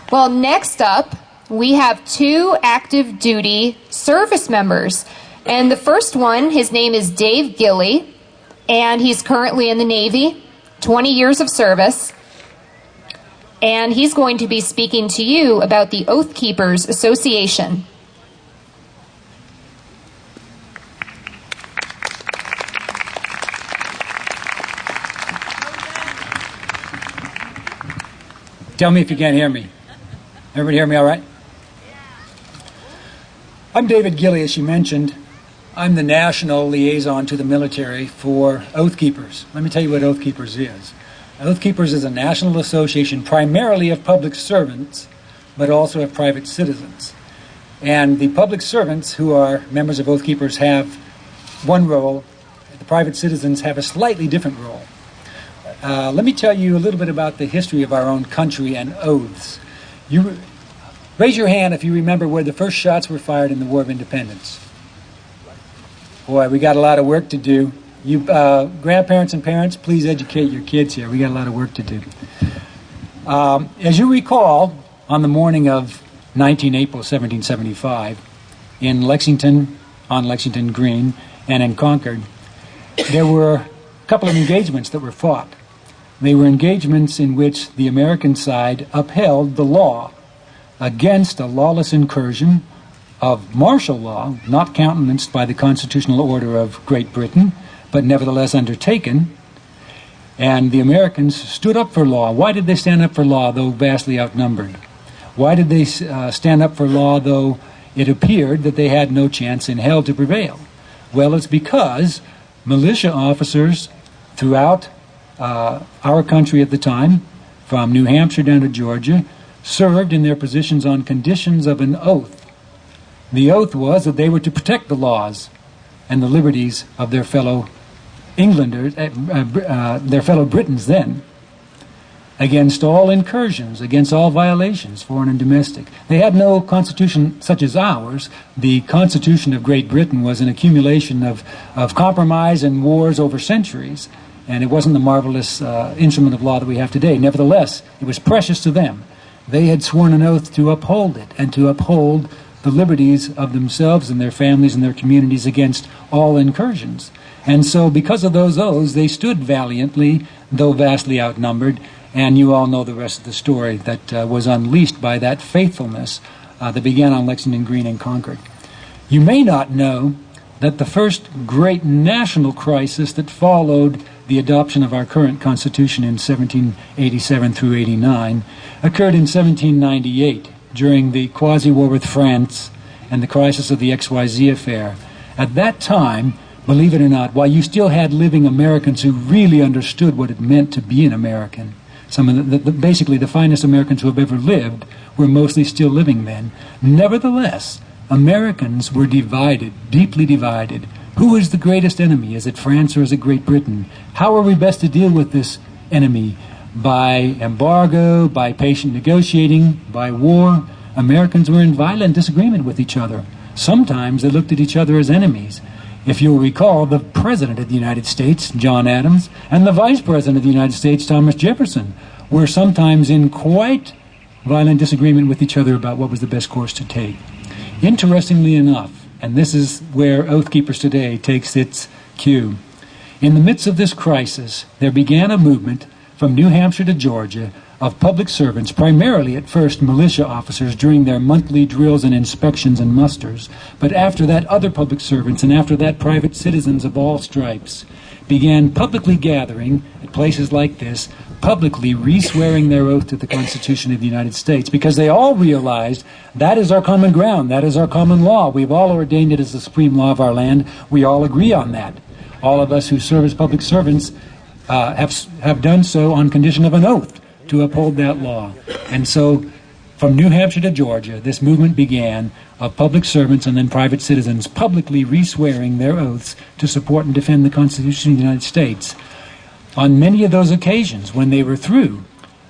Well, next up, we have two active duty service members. And the first one, his name is Dave Gillie, and he's currently in the Navy, 20 years of service. And he's going to be speaking to you about the Oath Keepers Association. Tell me if you can't hear me. Everybody hear me all right? I'm David Gillie, as she mentioned. I'm the national liaison to the military for Oath Keepers. Let me tell you what Oath Keepers is. Oath Keepers is a national association primarily of public servants, but also of private citizens. And the public servants who are members of Oath Keepers have one role. The private citizens have a slightly different role. Let me tell you a little bit about the history of our own country and oaths. You raise your hand if you remember where the first shots were fired in the War of Independence. Boy, we got a lot of work to do. You grandparents and parents, please educate your kids here. We got a lot of work to do. As you recall, on the morning of 19 April 1775, in Lexington, on Lexington Green, and in Concord, there were a couple of engagements that were fought. They were engagements in which the American side upheld the law against a lawless incursion of martial law, not countenanced by the constitutional order of Great Britain, but nevertheless undertaken. And the Americans stood up for law. Why did they stand up for law, though vastly outnumbered? Why did they stand up for law, though it appeared that they had no chance in hell to prevail? Well, it's because militia officers throughout our country at the time, from New Hampshire down to Georgia, served in their positions on conditions of an oath. The oath was that they were to protect the laws and the liberties of their fellow Englanders, their fellow Britons then, against all incursions, against all violations, foreign and domestic. They had no constitution such as ours. The Constitution of Great Britain was an accumulation of compromise and wars over centuries, and it wasn't the marvelous instrument of law that we have today. Nevertheless, it was precious to them. They had sworn an oath to uphold it, and to uphold the liberties of themselves and their families and their communities against all incursions. And so because of those oaths, they stood valiantly, though vastly outnumbered, and you all know the rest of the story that was unleashed by that faithfulness that began on Lexington Green and Concord. You may not know that the first great national crisis that followed the adoption of our current Constitution in 1787 through 89 occurred in 1798 during the quasi-war with France and the crisis of the XYZ affair. At that time, believe it or not, while you still had living Americans who really understood what it meant to be an American, some of basically the finest Americans who have ever lived were mostly still living then. Nevertheless, Americans were divided, deeply divided. Who is the greatest enemy? Is it France or is it Great Britain? How are we best to deal with this enemy? By embargo, by patient negotiating, by war? Americans were in violent disagreement with each other. Sometimes they looked at each other as enemies. If you'll recall, the President of the United States, John Adams, and the Vice President of the United States, Thomas Jefferson, were sometimes in quite violent disagreement with each other about what was the best course to take. Interestingly enough, and this is where Oath Keepers today takes its cue, in the midst of this crisis, there began a movement from New Hampshire to Georgia of public servants, primarily at first militia officers during their monthly drills and inspections and musters, but after that other public servants and after that private citizens of all stripes began publicly gathering at places like this, publicly re-swearing their oath to the Constitution of the United States, because they all realized that is our common ground, that is our common law. We've all ordained it as the supreme law of our land. We all agree on that. All of us who serve as public servants have done so on condition of an oath to uphold that law. And so from New Hampshire to Georgia, this movement began of public servants and then private citizens publicly re-swearing their oaths to support and defend the Constitution of the United States. On many of those occasions, when they were through,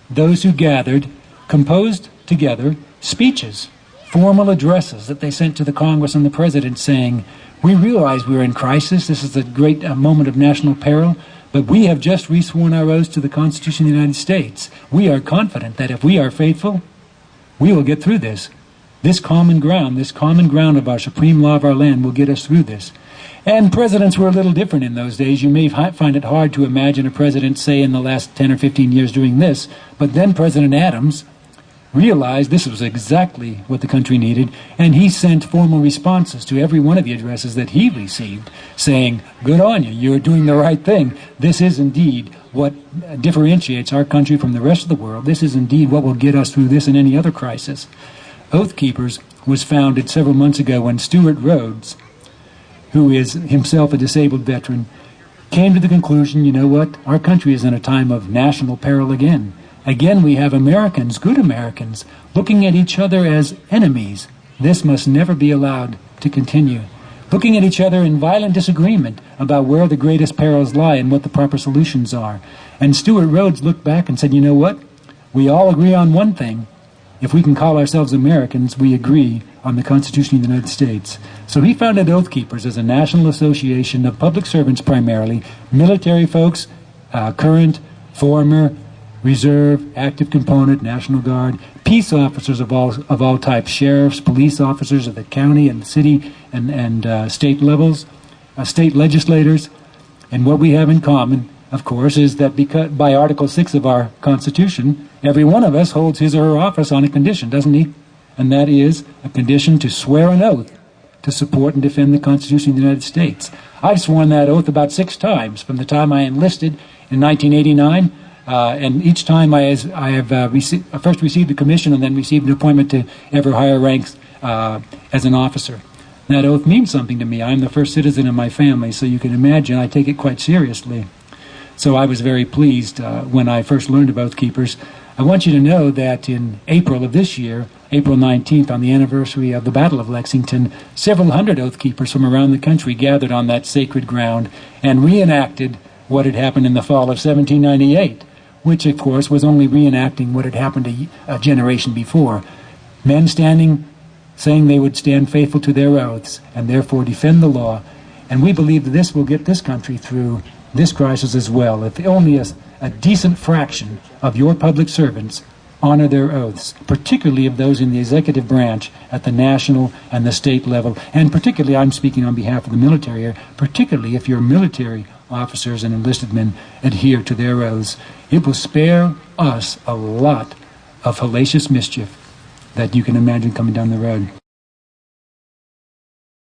those who gathered composed together speeches, formal addresses that they sent to the Congress and the President saying, we realize we're in crisis, this is a great moment of national peril, but we have just re-sworn our oaths to the Constitution of the United States. We are confident that if we are faithful, We will get through this. This common ground of our supreme law of our land will get us through this. And presidents were a little different in those days. You may find it hard to imagine a president, say, in the last 10 or 15 years doing this, but then President Adams realized this was exactly what the country needed, and he sent formal responses to every one of the addresses that he received, saying, good on you, you're doing the right thing. This is indeed what differentiates our country from the rest of the world. This is indeed what will get us through this and any other crisis. Oath Keepers was founded several months ago when Stuart Rhodes, who is himself a disabled veteran, came to the conclusion, you know what, our country is in a time of national peril again. Again, we have Americans, good Americans, looking at each other as enemies. This must never be allowed to continue. Looking at each other in violent disagreement about where the greatest perils lie and what the proper solutions are. And Stuart Rhodes looked back and said, you know what, we all agree on one thing. If we can call ourselves Americans, we agree on the Constitution of the United States. So he founded Oath Keepers as a national association of public servants primarily, military folks, current, former, reserve, active component, National Guard, peace officers of all types, sheriffs, police officers of the county and city and state levels, state legislators. And what we have in common, of course, is that because by Article 6 of our Constitution, every one of us holds his or her office on a condition, doesn't he? And that is a condition to swear an oath to support and defend the Constitution of the United States. I've sworn that oath about 6 times from the time I enlisted in 1989, and each time I have first received a commission and then received an appointment to ever higher ranks as an officer. That oath means something to me. I'm the first citizen in my family, so you can imagine I take it quite seriously. So I was very pleased when I first learned of Oath Keepers. I want you to know that in April of this year, April 19th, on the anniversary of the Battle of Lexington, several hundred Oath Keepers from around the country gathered on that sacred ground and reenacted what had happened in the fall of 1798, which, of course, was only reenacting what had happened a generation before. Men standing, saying they would stand faithful to their oaths and therefore defend the law. And we believe that this will get this country through this crisis as well. If only a decent fraction of your public servants honor their oaths, particularly of those in the executive branch at the national and the state level, and particularly, I'm speaking on behalf of the military here, particularly if your military officers and enlisted men adhere to their oaths, it will spare us a lot of hellacious mischief that you can imagine coming down the road.